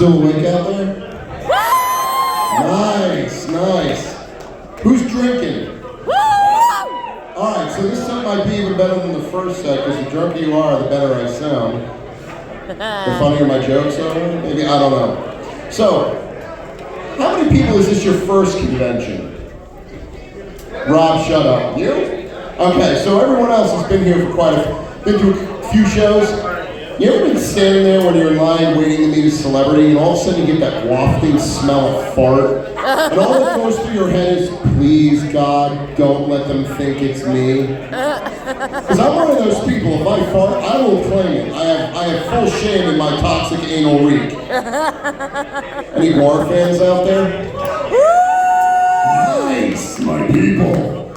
still awake out there? Nice, nice. Who's drinking? Alright, so this set might be even better than the first set, because the drunker you are, the better I sound. The funnier my jokes are, maybe, I don't know. So, how many people is this your first convention? Rob, shut up. You? Okay, so everyone else has been here for been to a few shows. You ever been standing there when you're in line waiting to meet a celebrity and all of a sudden you get that wafting smell of fart? And all that goes through your head is, please God, don't let them think it's me. Because I'm one of those people, if I fart, I will claim it. I have full shame in my toxic anal reek. Any horror fans out there? Nice, my people.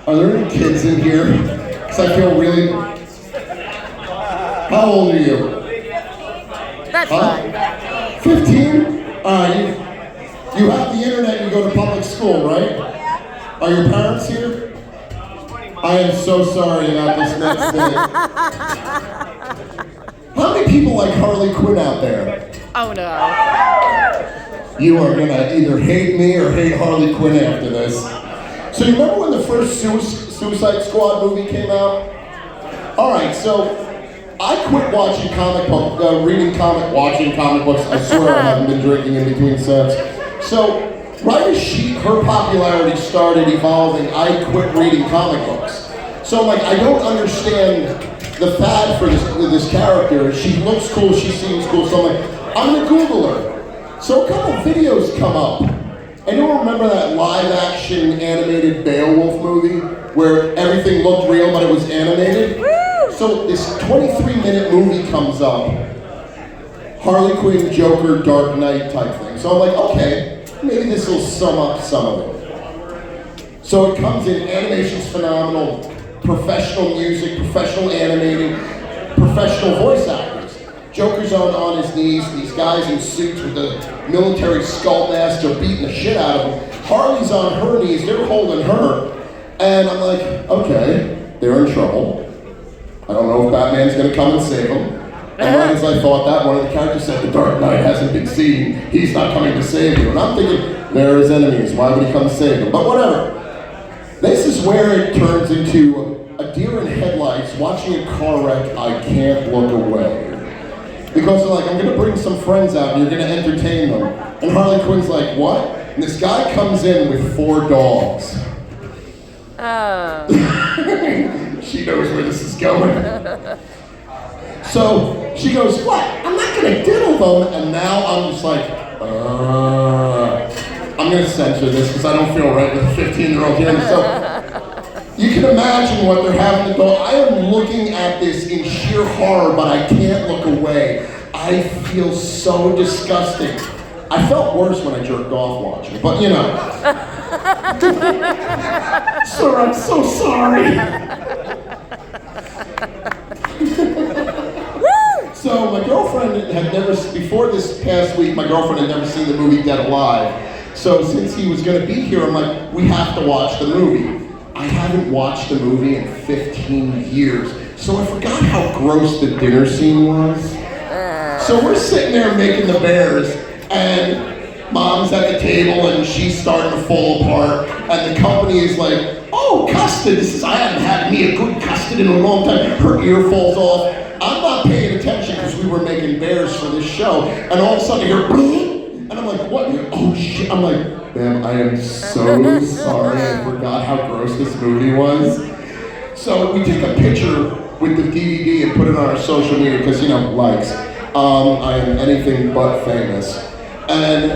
Are there any kids in here? Because I feel really... How old are you? That's fine. 15? You have the internet and you go to public school, right? Are your parents here? I am so sorry about this next thing. How many people like Harley Quinn out there? Oh no. You are gonna either hate me or hate Harley Quinn after this. So you remember when the first Suicide Squad movie came out? Alright, so I quit watching watching comic books. I swear I haven't been drinking in between sets. So, right as her popularity started evolving, I quit reading comic books. So, like, I don't understand the fad for this character. She looks cool, she seems cool, so I'm like, I'm gonna Google her. So a couple videos come up. And you'll remember that live-action animated Beowulf movie where everything looked real but it was animated? So this 23-minute movie comes up, Harley Quinn, Joker, Dark Knight type thing. So I'm like, okay, maybe this will sum up some of it. So it comes in, animation's phenomenal, professional music, professional animating, professional voice actors. Joker's on his knees, these guys in suits with the military skull mask are beating the shit out of him. Harley's on her knees, they're holding her. And I'm like, okay, they're in trouble. I don't know if Batman's gonna come and save him. And right as I thought that, one of the characters said, the Dark Knight hasn't been seen, he's not coming to save you. And I'm thinking, they're his enemies, why would he come save them? But whatever. This is where it turns into a deer in headlights watching a car wreck, I can't look away. Because they're like, I'm gonna bring some friends out and you're gonna entertain them. And Harley Quinn's like, what? And this guy comes in with 4 dogs. Oh. She knows where this is going. So she goes, what? I'm not gonna diddle them. And now I'm just like, I'm gonna censor this because I don't feel right with a 15-year-old here. So you can imagine what they're having to go. I am looking at this in sheer horror, but I can't look away. I feel so disgusting. I felt worse when I jerked off watching, but you know. Sir, I'm so sorry. So my girlfriend had never, before this past week, my girlfriend had never seen the movie Dead Alive. So since he was gonna be here, I'm like, we have to watch the movie. I haven't watched the movie in 15 years, so I forgot how gross the dinner scene was. So we're sitting there making the bears, and Mom's at the table and she's starting to fall apart, and the company is like, oh, custard, I haven't had me a good custard in a long time. Her ear falls off. I'm not paying attention because we were making bears for this show, and all of a sudden I hear, and I'm like, what? Oh shit, I'm like, ma'am, I am so sorry, I forgot how gross this movie was. So we take a picture with the DVD and put it on our social media because, you know, likes. I am anything but famous. And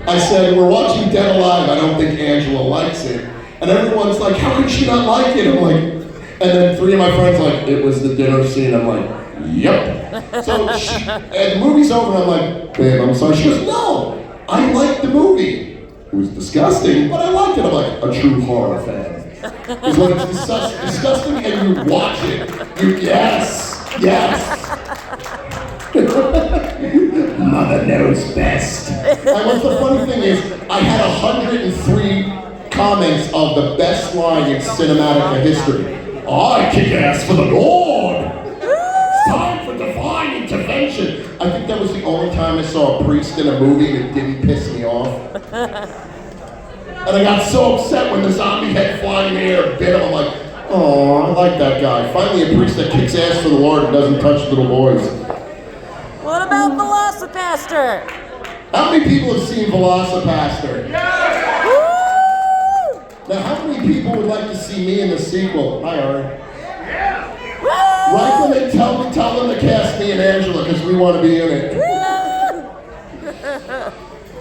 I said, we're watching Dead Alive, I don't think Angela likes it. And everyone's like, how could she not like it? I'm like, and then 3 of my friends are like, it was the dinner scene. I'm like, yep. So and the movie's over and I'm like, babe, I'm sorry. She goes, no, I liked the movie. It was disgusting, but I liked it. I'm like, a true horror fan. It's when it's disgusting and you watch it. Yes. Mother knows best. And what's the funny thing is, I had 103 comments of the best line in cinematic history. I kick ass for the Lord. It's time for divine intervention. I think that was the only time I saw a priest in a movie that didn't piss me off. And I got so upset when the zombie head flying in the air bit him. I'm like, oh, I like that guy. Finally, a priest that kicks ass for the Lord and doesn't touch little boys. What about Velocipaster? How many people have seen Velocipaster? Woo! Now, how many people would like to see me in the sequel? Hi, Ari. Woo! Right when they tell them to cast me and Angela because we want to be in it.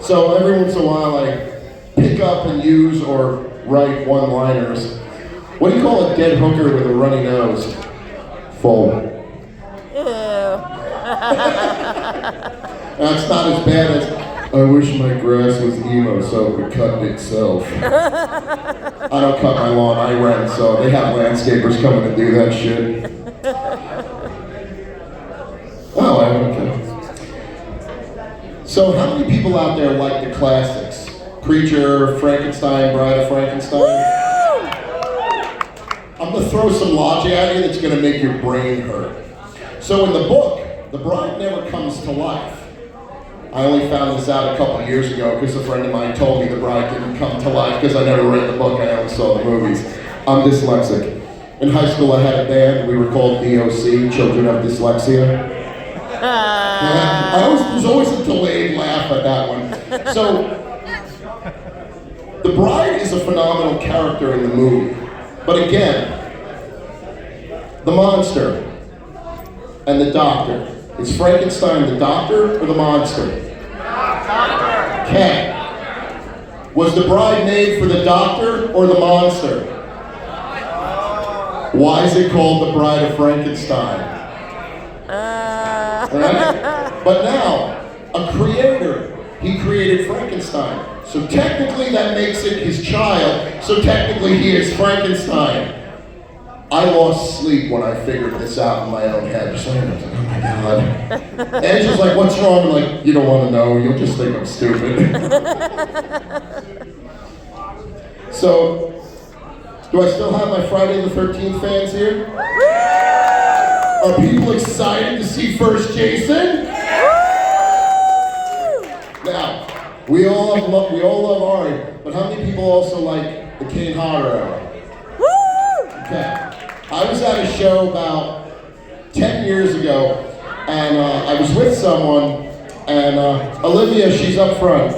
So every once in a while, I pick up and use or write one-liners. What do you call a dead hooker with a runny nose? Full. Ew. That's not as bad as, I wish my grass was emo so it would cut itself. I don't cut my lawn, I rent, so they have landscapers coming to do that shit. Oh, okay. So how many people out there like the classics? Creature, Frankenstein, Bride of Frankenstein? Woo! I'm gonna throw some logic at you that's gonna make your brain hurt. So in the book, the bride never comes to life. I only found this out a couple of years ago because a friend of mine told me the bride didn't come to life because I never read the book, I only saw the movies. I'm dyslexic. In high school I had a band, we were called DOC, Children of Dyslexia. There's always a delayed laugh at that one. So, the bride is a phenomenal character in the movie. But again, the monster and the doctor. Is Frankenstein the doctor or the monster? Doctor. Okay. Was the bride made for the doctor or the monster? Why is it called the Bride of Frankenstein? Right? But now, a creator, he created Frankenstein. So technically that makes it his child, so technically he is Frankenstein. I lost sleep when I figured this out in my own head. Just like, oh my God. And she's like, what's wrong? I'm like, you don't want to know, you'll just think I'm stupid. So, do I still have my Friday the 13th fans here? Are people excited to see first Jason? Now, we all love Ari, but how many people also like the Kane Hodder era? Okay. I was at a show about 10 years ago, and I was with someone, and Olivia, she's up front.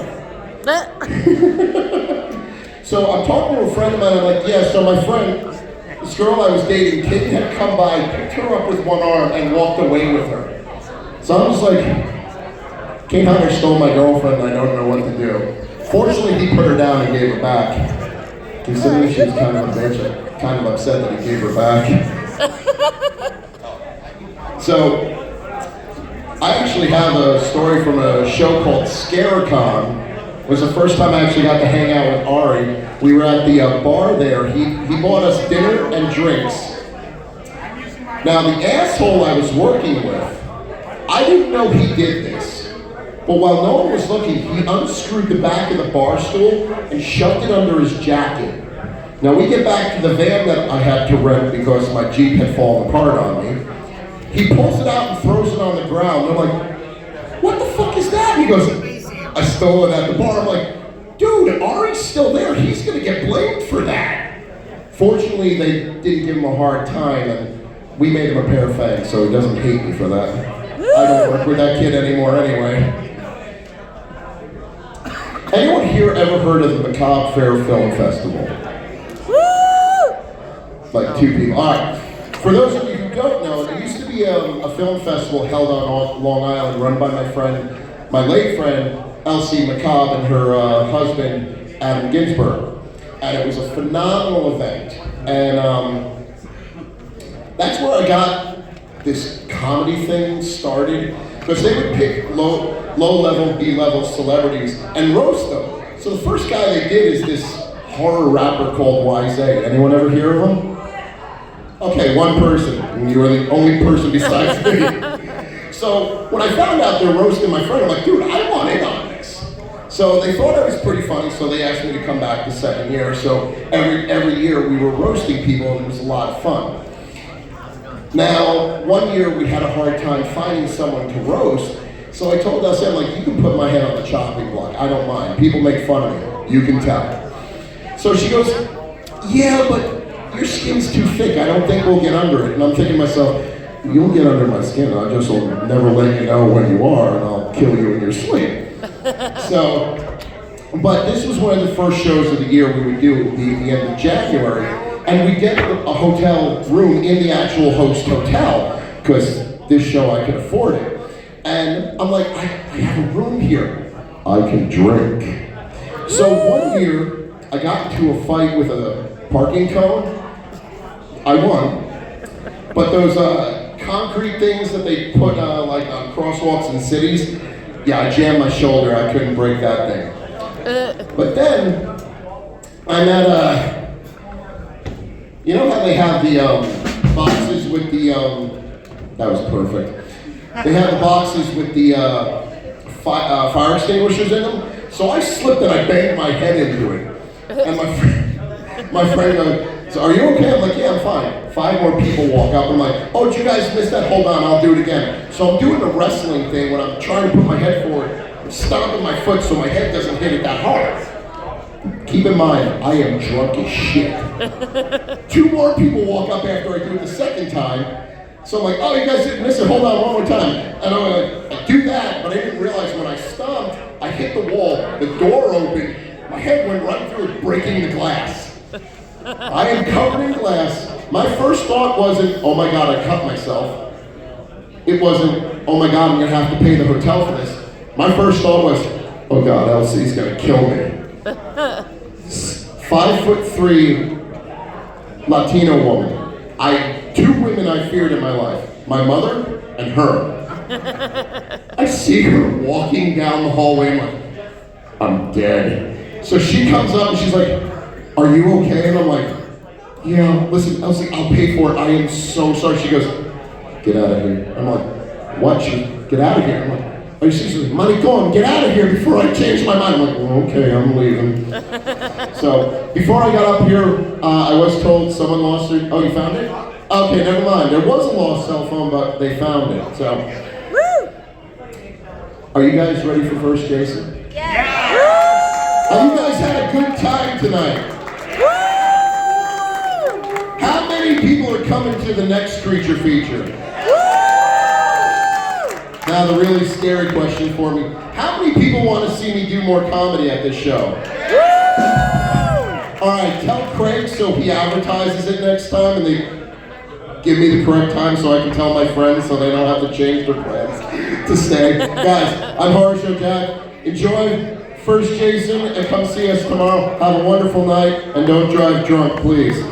So I'm talking to a friend of mine, I'm like, yeah, so my friend, this girl I was dating, Kate had come by, picked her up with one arm, and walked away with her. So I'm just like, Kate Hunter stole my girlfriend, I don't know what to do. Fortunately, he put her down and gave her back. Considering she was kind of a bitch, I'm kind of upset that he gave her back. So, I actually have a story from a show called ScareCon. It was the first time I actually got to hang out with Ari. We were at the bar there. He bought us dinner and drinks. Now, the asshole I was working with, I didn't know he did this. But while no one was looking, he unscrewed the back of the bar stool and shoved it under his jacket. Now we get back to the van that I had to rent because my Jeep had fallen apart on me. He pulls it out and throws it on the ground. I'm like, what the fuck is that? He goes, I stole it at the bar. I'm like, dude, Ari's still there. He's gonna get blamed for that. Fortunately, they didn't give him a hard time and we made him a pair of fangs, so he doesn't hate me for that. I don't work with that kid anymore anyway. Anyone here ever heard of the Macabre Fair Film Festival? Like two people. All right. For those of you who don't know, there used to be a film festival held on Long Island, run by my late friend, Elsie Macabre, and her husband, Adam Ginsberg. And it was a phenomenal event. And that's where I got this comedy thing started. Because they would pick low-level, B-level celebrities and roast them. So the first guy they did is this horror rapper called Wise A. Anyone ever hear of him? Okay, one person. And you were the only person besides me. So when I found out they were roasting my friend, I'm like, dude, I want in on this. So they thought I was pretty funny, so they asked me to come back the second year. So every year we were roasting people, and it was a lot of fun. Now, one year we had a hard time finding someone to roast So I told Elsie, I'm like, you can put my head on the chopping block. I don't mind. People make fun of me. You can tell. So she goes, yeah, but your skin's too thick. I don't think we'll get under it. And I'm thinking to myself, you'll get under my skin. I just will never let you know when you are, and I'll kill you in your sleep. So, but this was one of the first shows of the year we would do the end of January, and we get a hotel room in the actual host hotel, because this show I could afford it. And I'm like, I have a room here. I can drink. So one year, I got into a fight with a parking cone. I won. But those concrete things that they put like on crosswalks in cities, yeah, I jammed my shoulder. I couldn't break that thing. But then, I'm at you know how they have the boxes with the, that was perfect. They have the boxes with the fire extinguishers in them. So I slipped and I banged my head into it. And my friend goes, so are you okay? I'm like, yeah, I'm fine. 5 more people walk up. I'm like, oh, did you guys miss that? Hold on, I'll do it again. So I'm doing the wrestling thing when I'm trying to put my head forward. I'm stomping my foot so my head doesn't hit it that hard. Keep in mind, I am drunk as shit. 2 more people walk up after I do it the second time. So I'm like, oh, you guys didn't miss it. Hold on, one more time. And I'm like, I do that, but I didn't realize when I stomped, I hit the wall, the door opened, my head went right through it, breaking the glass. I am covered in glass. My first thought wasn't, oh my God, I cut myself. It wasn't, oh my God, I'm gonna have to pay the hotel for this. My first thought was, oh God, Elsie's gonna kill me. 5'3" Latino woman. 2 women I feared in my life. My mother and her. I see her walking down the hallway, I'm like, I'm dead. So she comes up and she's like, are you okay? And I'm like, yeah, listen, Elsie, I'll pay for it. I am so sorry. She goes, get out of here. I'm like, what? She goes, get out of here. I'm like, are you serious? Money, go on, get out of here before I change my mind. I'm like, well, okay, I'm leaving. So, before I got up here, I was told someone lost their, oh, you found it? Okay, never mind. There was a lost cell phone, but they found it, so. Woo! Are you guys ready for First Jason? Yeah! Have you guys had a good time tonight? Woo! How many people are coming to the next Creature Feature? Now the really scary question for me, how many people want to see me do more comedy at this show? All right, tell Craig so he advertises it next time and they give me the correct time so I can tell my friends so they don't have to change their plans to stay. Guys, I'm Horror Show Jack. Enjoy First Jason and come see us tomorrow. Have a wonderful night and don't drive drunk, please.